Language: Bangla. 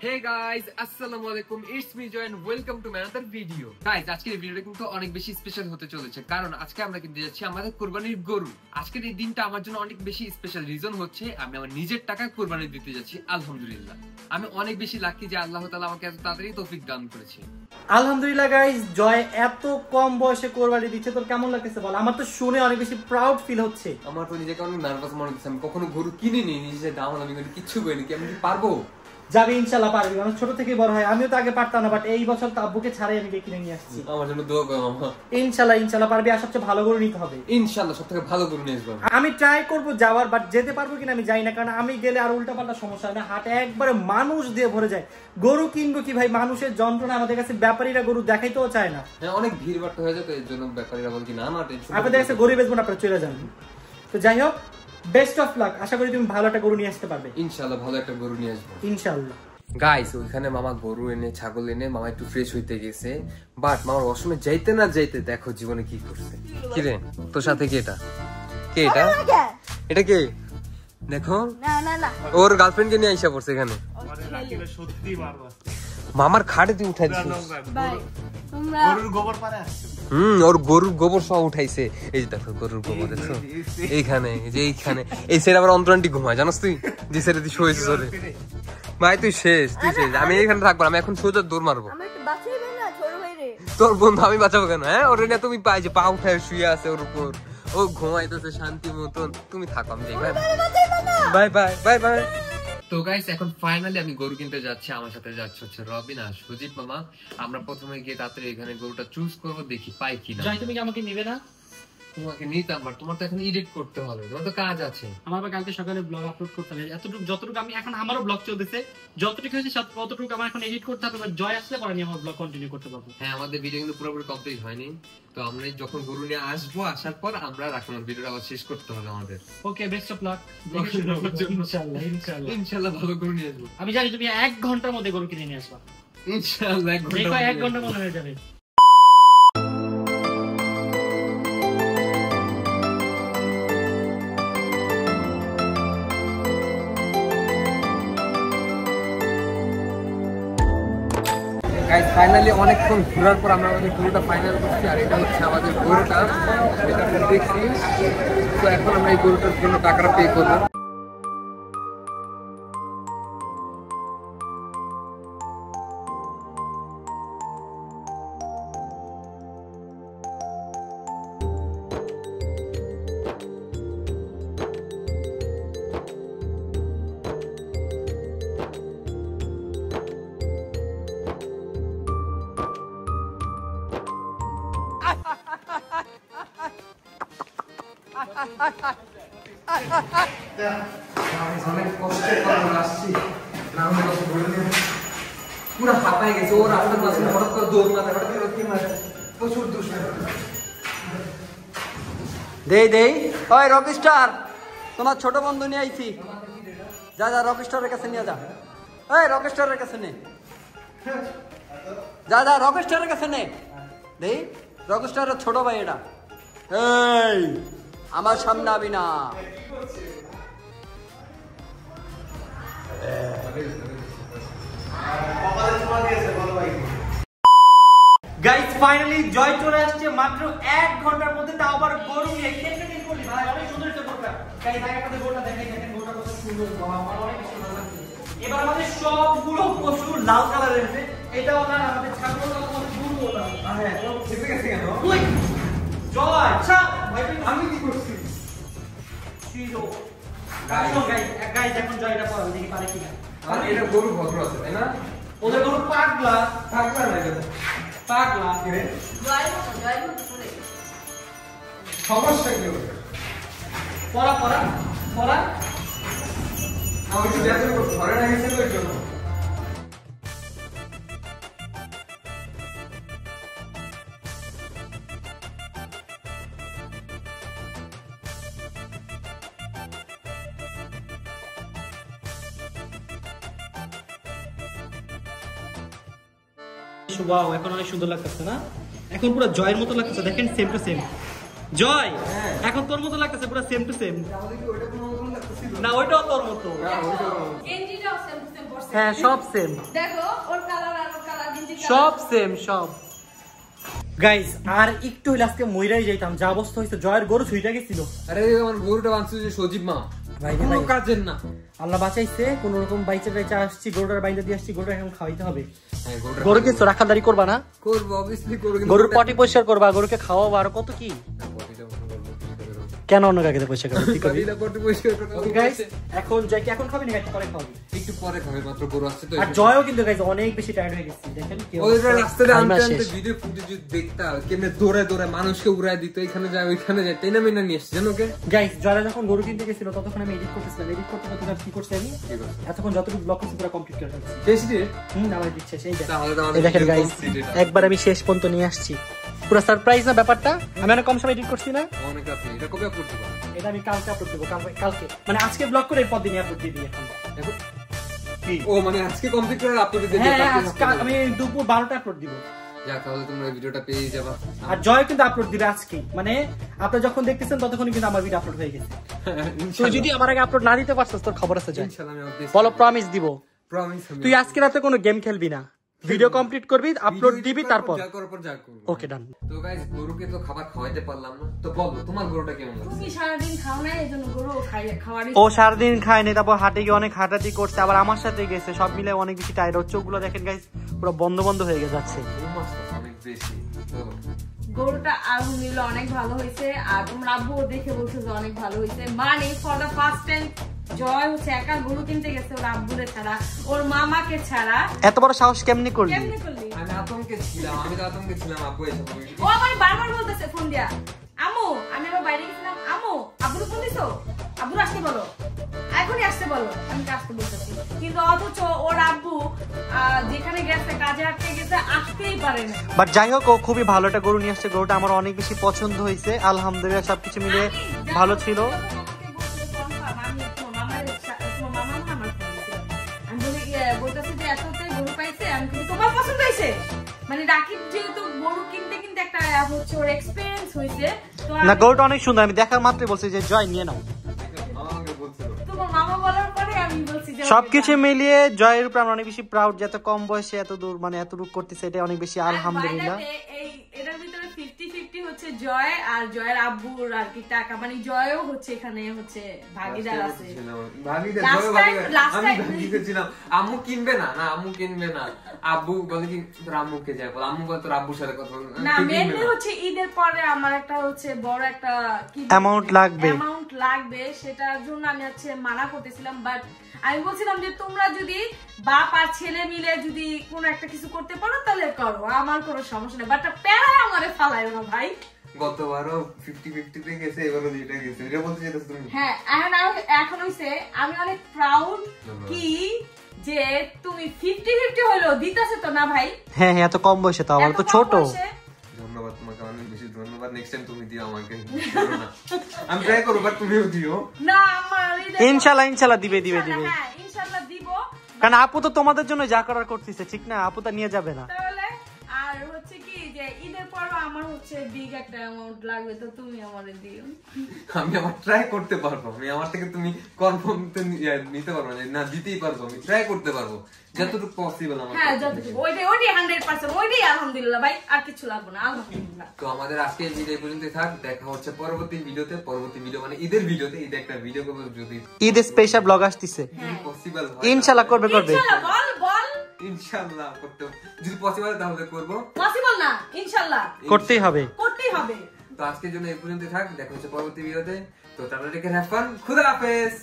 Hey guys, আসসালামু আলাইকুম, it's me Joy and welcome to my another video. Guys, আজকের এই ভিডিওটা কিন্তু অনেক বেশি স্পেশাল হতে চলেছে কারণ আজকে আমরা কিন্তু যাচ্ছি আমাদের কুরবানির গরু। আজকের এই দিনটা আমার জন্য অনেক বেশি স্পেশাল, রিজন হচ্ছে আমি আমার নিজের টাকায় কুরবানি দিতে যাচ্ছি। আলহামদুলিল্লাহ, আমি অনেক বেশি লাকি যে আল্লাহ তাআলা আমাকে এত তাড়াতাড়ি তৌফিক দান করেছে। আলহামদুলিল্লাহ গাইস, জয় এত কম বয়সে কোরবানি দিচ্ছে, তোর কেমন লাগতেছে বল? আমার তো শুনে অনেক বেশি প্রাউড ফিল হচ্ছে। আমার তো নিজেকে অনেক নার্ভাস মনে হচ্ছে, আমি কখনো গরু কিনিনি, নিজে দাম আমি কিচ্ছু করিনি, কি আমি পারবো? যাবে ইনশাআল্লাহ, পারবি। মানে ছোট থেকে বড় হয়, আমিও তো আগে পারতাম না, বাট এই বছর তো আব্বুকে ছাড়াই আমি কিনে নিয়ে আসছি। আমার জন্য দোয়া করো মামা। ইনশাআল্লাহ পারবি, আর সবচেয়ে ভালো গরু নিতে হবে। ইনশাআল্লাহ সবথেকে ভালো গরু নিয়ে আসবো। আমি ট্রাই করব যাওয়ার, বাট যেতে পারবো কিনা আমি জানি না, কারণ আমি গেলে আর উল্টাপাল্টা সমস্যা হয় না। হাটে একবারে মানুষ দিয়ে ভরে যায়, গরু কিনবো কি ভাই, মানুষের যন্ত্রণা। আমাদের কাছে ব্যাপারীরা গরু দেখাইতেও চায় না। হ্যাঁ, অনেক ভিড় বাড়তে হয়ে যায়, তো এর জন্য ব্যাপারীরা বলে কি না না টেনশন, আপনাদের কাছে গরু বেচবো না, আপনারা চলে যান। তো যাই হোক, বেস্ট অফ লাক। আশা করি তুমি ভালো একটা গরু নিয়ে আসতে পারবে। ইনশাআল্লাহ ভালো একটা গরু নিয়ে আসবো ইনশাআল্লাহ। গাইস, ওইখানে মামা গরু এনে ছাগল এনে মামা একটু ফ্রেশ হইতে গেছে, বাট মামার ওয়াশরুমে যাইতে না যাইতে দেখো জীবনে কি করছে। কি রে তোর সাথে কি এটা? কে এটা? এটা কে? দেখো ওর গার্লফ্রেন্ড কে নিয়ে আইসা পড়ছে এখানে। মামার খাটে তুই উঠাই দিছিস। ওর গরুর গোবর সব উঠাইছে। এই যে দেখো গরুর গোবর, দেখো এইখানে, এই সেট আবার অন্তরান্টি ঘুমায়, জানোস তুই? যে সেটা তুই শুয়েছিস ওরে। ভাই তুই শেষ, আমি এখানে থাকবো, আমি এখন সোজা দৌড় মারবো। তোর বন্ধু আমি বাঁচাবো কেন? হ্যাঁ, ওর না তুমি পাই যে পা উঠায় শুয়ে আছে ওর উপর, ও ঘুমাইতেছে শান্তি মতন। তুমি থাকো, আমি যাই। Bye bye bye bye. তো গাইস, এখন ফাইনালি আমি গরু কিনতে যাচ্ছি। আমার সাথে যাচ্ছে হচ্ছে রবিন আর সুজিত মামা। আমরা প্রথমে গিয়ে তাড়াতাড়ি এখানে গরুটা চুজ করবো, দেখি পাই কিনা। জয়, তুমি কি আমাকে নিবে না? তোমাকে নিতাম, বাট তোমার তো এখন এডিট করতে হবে, তোমার তো কাজ আছে। আমার আবার কালকে সকালে ব্লগ আপলোড করতে হবে। যতটুকু আমি এখন, আমারও ব্লগ চলতেছে, যতটুকু হয়েছে ততটুকু আমার এখন এডিট করতে হবে। জয় আসলে পরে আমি আমার ব্লগ কন্টিনিউ করতে পারবো। হ্যাঁ, আমাদের ভিডিও কিন্তু পুরোপুরি কমপ্লিট হয়নি, তো আমরা যখন গরু নিয়ে আসবো, আসার পর আমরা রাখুন ভিডিওটা আবার শেষ করতে হবে আমাদের। ওকে, বেস্ট অফ লাক। ইনশাআল্লাহ ভালো গরু নিয়ে আসবো। আমি জানি তুমি 1 ঘন্টার মধ্যে গরু কিনে নিয়ে আসবা। ইনশাআল্লাহ 1 ঘন্টার মধ্যে হয়ে যাবে। গাইস, ফাইনালি অনেকক্ষণ ঘোরার পর আমরা আমাদের গরুটা ফাইনাল করছি, আর এটা হচ্ছে আমাদের গরুটা, যেটা আমরা দেখছি। তো এখন আমরা এই গরুটার জন্য টাকাটা পে করবো। পুরো হাঁপায় গেছে, ও রাস্তার মাঝে হঠাৎ করে দৌড় মারে, হঠাৎ করে কি মারে, প্রচুর দুষ্টামি। দেই ওই রকস্টার, তোমার ছোট বন্ধু নিয়ে আইছি। যা রকস্টারের কাছে নিয়ে যা। ওই রকস্টারের কাছে নে, যা রকস্টারের কাছে নে। দেই রকস্টারের ছোট ভাই এটা। এই আমার সামনে আবি না। গাইস, ফাইনালি জয় চলে আসছে মাত্র 1 ঘন্টার মধ্যে, তাও আবার গরু নিয়ে। কেটে দিন করলি ভাই, অনেক সুন্দর একটা গরুটা। গাইস, আগে আমাদের গরুটা দেখেন, গরুটা কত সুন্দর, আমার অনেক সুন্দর লাগছে। এবার আমাদের সবগুলো পশু লাল কালারের আছে। এটাও না, আমাদের ছাগলটা আমাদের গরুও না। হ্যাঁ, ও খেপে গেছে কেন? তুই জয়, আচ্ছা ভাই আমি কি করছি? শিরো গাইস, এখন জয়টা পড়া দেখি পারে কিনা। আর এটা গরু ভদ্র আছে, তাই না? ওদের গরু পাগলা না এটা পাগলা। সমস্যা কি হবে? পড়া আমি একটু দেখো, ঘরে না গেছে তো এর জন্য। ওয়াও, এখন অনেক সুন্দর লাগতেছে না? এখন পুরো জয়ের মতো লাগতেছে, দেখেন সেম টু সেম। জয়, এখন তোর মতো লাগতেছে, পুরো সেম টু সেম। না, ওইটাও তোর মতো। হ্যাঁ সব সেম দেখো ওর কালার আর ওর কালার কিন্তু সব সেম সব গাইস আর একটু হইলে আজকে মইরাই যাইতাম যা অবস্থা হইছে জয়ের গরু ছুইটা গেছিল আরে আমার গরুটা বাঁধছে যে সজীব মা ভাই কোনো ভাই কাজের না। আল্লাহ বাঁচাইছে কোন রকম বাইচে বাইচে আসছি গরুটার বাইন্দা দিয়ে আসছি গরুটা এখন খাওয়াইতে হবে হ্যাঁ গরুটা গরু কিছু রাখালদারি করবা না করবো অবভিয়াসলি করবো গরুর পটি পরিষ্কার করবা গরুকে খাওয়াবো আর কত কি কেন অন্য কাকে পয়সা করবে কি করবি ওকে গাইস এখন যাই কি এখন খাবি না একটু পরে খাবি একটু পরে খাবে মাত্র গরু আসছে তো আর জয়ও কিন্তু গাইস অনেক বেশি টায়ার্ড হয়ে গেছে দেখেন কি ওই অবস্থা। রাস্তাতে খাইমা আনতে আনতে শেষ। ভিডিও ফুটেজ দেখতা কেমনে দৌড়ে দৌড়ে মানুষকে উড়ায় দিত এখানে যায় ওইখানে যায় টেনা মেনা নিয়ে এসছে জানো কে গাইস জয়রা যখন গরু কিনতে গেছিল ততক্ষণ আমি এডিট করতেছিলাম এডিট করতে করতে আর কি করছি আমি এতক্ষণ যতটুকু ব্লগ করছি পুরো কমপ্লিট করে ফেলছি শেষ দিয়ে আমার দিচ্ছে সেই তাহলে তো এই আমাদের দেখেন video গাইস complete এটা। একবার আমি শেষ পর্যন্ত নিয়ে আসছি পুরো সারপ্রাইজ না ব্যাপারটা আমি অনেক কম সময় এডিট করছি না অনেক আছে এটা কবে আপলোড দিবা এটা আমি কালকে আপলোড দেবো কালকে মানে আজকে ব্লগ করে এরপর দিনই আপলোড দিয়ে দিই এখন এখন কি ও মানে আজকে কমপ্লিট করে আপলোড দিতে হ্যাঁ আজকে আমি দুপুর 12টা আপলোড দিব যা তাহলে তোমরা এই ভিডিওটা পেয়ে যাবা আর জয় কিন্তু আপলোড দিবে আজকে মানে আপনারা যখন দেখতেছেন ততক্ষণই কিন্তু আমার ভিডিও আপলোড হয়ে গেছে তুই যদি আমার আগে আপলোড না দিতে পারছিস তোর খবর আছে জয় ইনশাআল্লাহ আমি update বলো প্রমিস দিব প্রমিস তুই আজকে রাতে কোনো গেম খেলবি না ভিডিও কমপ্লিট করবি আপলোড দিবি তারপর যা করার পর যা করব ওকে ডান তো গাইস গরুকে তো খাবার খাওয়াইতে পারলাম না তো বলো তোমার গরুটা কেমন লাগছে তুমি সারাদিন খাও না এজন্য গরু খাওয়ারই ও সারাদিন খায়নি তারপর হাটে গিয়ে অনেক হাঁটাহাঁটি করছে আবার আমার সাথে গেছে সব মিলে অনেক বেশি টায়ার্ড হচ্ছে ওগুলো দেখেন গাইস পুরো বন্ধ বন্ধ হয়ে যাচ্ছে ঘুম আসছে অনেক বেশি বলো গরুটা আলহামদুলিল্লাহ অনেক ভালো হয়েছে আর তোমরা আব্বুও দেখে বলছো যে অনেক ভালো হয়েছে মানে ফর দা ফার্স্ট টাইম জয় হচ্ছে একা গরু কিনতে গেছে ওর আব্বুরে ছাড়া ওর মামাকে ছাড়া এত বড় সাহস কেমনি করলি কেমনে করলি আমি আতঙ্কে ছিলাম আপু এসে বলবে ও আমার বারবার বলতেছে ফোন দিয়া আম্মু আমি আবার বাইরে গেছিলাম আম্মু আব্বুর ফোন দিছো আব্বুর আসতে বলো এখনই আসতে বলো আমি আসতে বলতেছি কিন্তু অথচ ওর আব্বু যেখানে গেছে কাজে আটকে গেছে আসতেই পারে না বাট যাই হোক ও খুবই ভালো একটা গরু নিয়ে আসছে গরুটা আমার অনেক বেশি পছন্দ হয়েছে আলহামদুলিল্লাহ সবকিছু মিলে ভালো ছিল মানে রাকিব যেহেতু গরু কিনতে কিনতে একটা হচ্ছে ওর এক্সপেরিয়েন্স হয়েছে তো না গরুটা অনেক সুন্দর আমি দেখার মাত্রই বলছি যে জয় নিয়ে নাও আমাকে বলছিল তোমার মামা বলার পরে আমি বলছি যে সবকিছু মিলিয়ে জয়ের উপর আমরা অনেক বেশি প্রাউড যে এত কম বয়সে এত দূর মানে এত রূপ করতেছে এটা অনেক বেশি আলহামদুলিল্লাহ এটার ভিতরে 50-50 হচ্ছে জয় আর জয়ের আব্বুর আর কি টাকা মানে জয়ও হচ্ছে এখানে হচ্ছে ভাগিদার আছে আম্মু কিনবে না না আম্মু কিনবে না আব্বু বলে কি তোর আম্মুকে যায় বল আম্মু বলে তোর আব্বুর সাথে কথা বল না মেইনলি হচ্ছে ঈদের পরে আমার একটা হচ্ছে বড় একটা কি অ্যামাউন্ট লাগবে সেটার জন্য আমি হচ্ছে মানা করতেছিলাম বাট আমি বলছিলাম যে তোমরা যদি বাপ আর ছেলে মিলে যদি কোনো একটা কিছু করতে পারো তাহলে করো আমার কোনো সমস্যা নেই বাট প্যারা আমারে ফালাইও না ভাই গতবারও 50-50 তে গেছে এবারও যেটা গেছে এটা বলতে চাইতেছ তুমি হ্যাঁ এখন হইছে আমি অনেক প্রাউড কি যে তুমি 50-50 হলো দিতেছে তো না ভাই হ্যাঁ হ্যাঁ এত কম বয়সে তো আমার তো ছোট ধন্যবাদ তোমাকে অনেক বেশি ধন্যবাদ নেক্সট টাইম তুমি দিও আমাকে আমি ট্রাই করব বাট তুমিও দিও না আমার ইনশাআল্লাহ দিবে হ্যাঁ ইনশাআল্লাহ দিব কারণ আপু তো তোমাদের জন্য যা করার করতেছে ঠিক না আপু তা নিয়ে যাবে না তাহলে আর হচ্ছে কি যে ঈদের পর আমার হচ্ছে বিগ একটা অ্যামাউন্ট লাগবে তো তুমি আমারে দিও আমি আমার ট্রাই করতে পারবো আমি আমার থেকে তুমি কনফার্ম নিতে পারবো না না দিতেই পারবো আমি ট্রাই করতে পারবো যতটুকু পসিবল আমার হ্যাঁ যতটুকু ওইটাই 100% ওইটাই আলহামদুলিল্লাহ ভাই আর কিছু লাগবে না আলহামদুলিল্লাহ তো আমাদের আজকের ভিডিও পর্যন্তই থাক দেখা হচ্ছে পরবর্তী ভিডিও মানে ঈদের ভিডিওতে ঈদে একটা ভিডিও করব যদি ঈদ স্পেশাল ব্লগ আসতেছে পসিবল হয় ইনশাআল্লাহ করবে ইনশাআল্লাহ বল ইনশাআল্লাহ করতে যদি পসিবল তাহলে করব পসিবল না ইনশাআল্লাহ করতেই হবে তো আজকের জন্য এই পর্যন্তই থাক দেখা হচ্ছে পরবর্তী ভিডিওতে তো tata take care have fun খুদা হাফেজ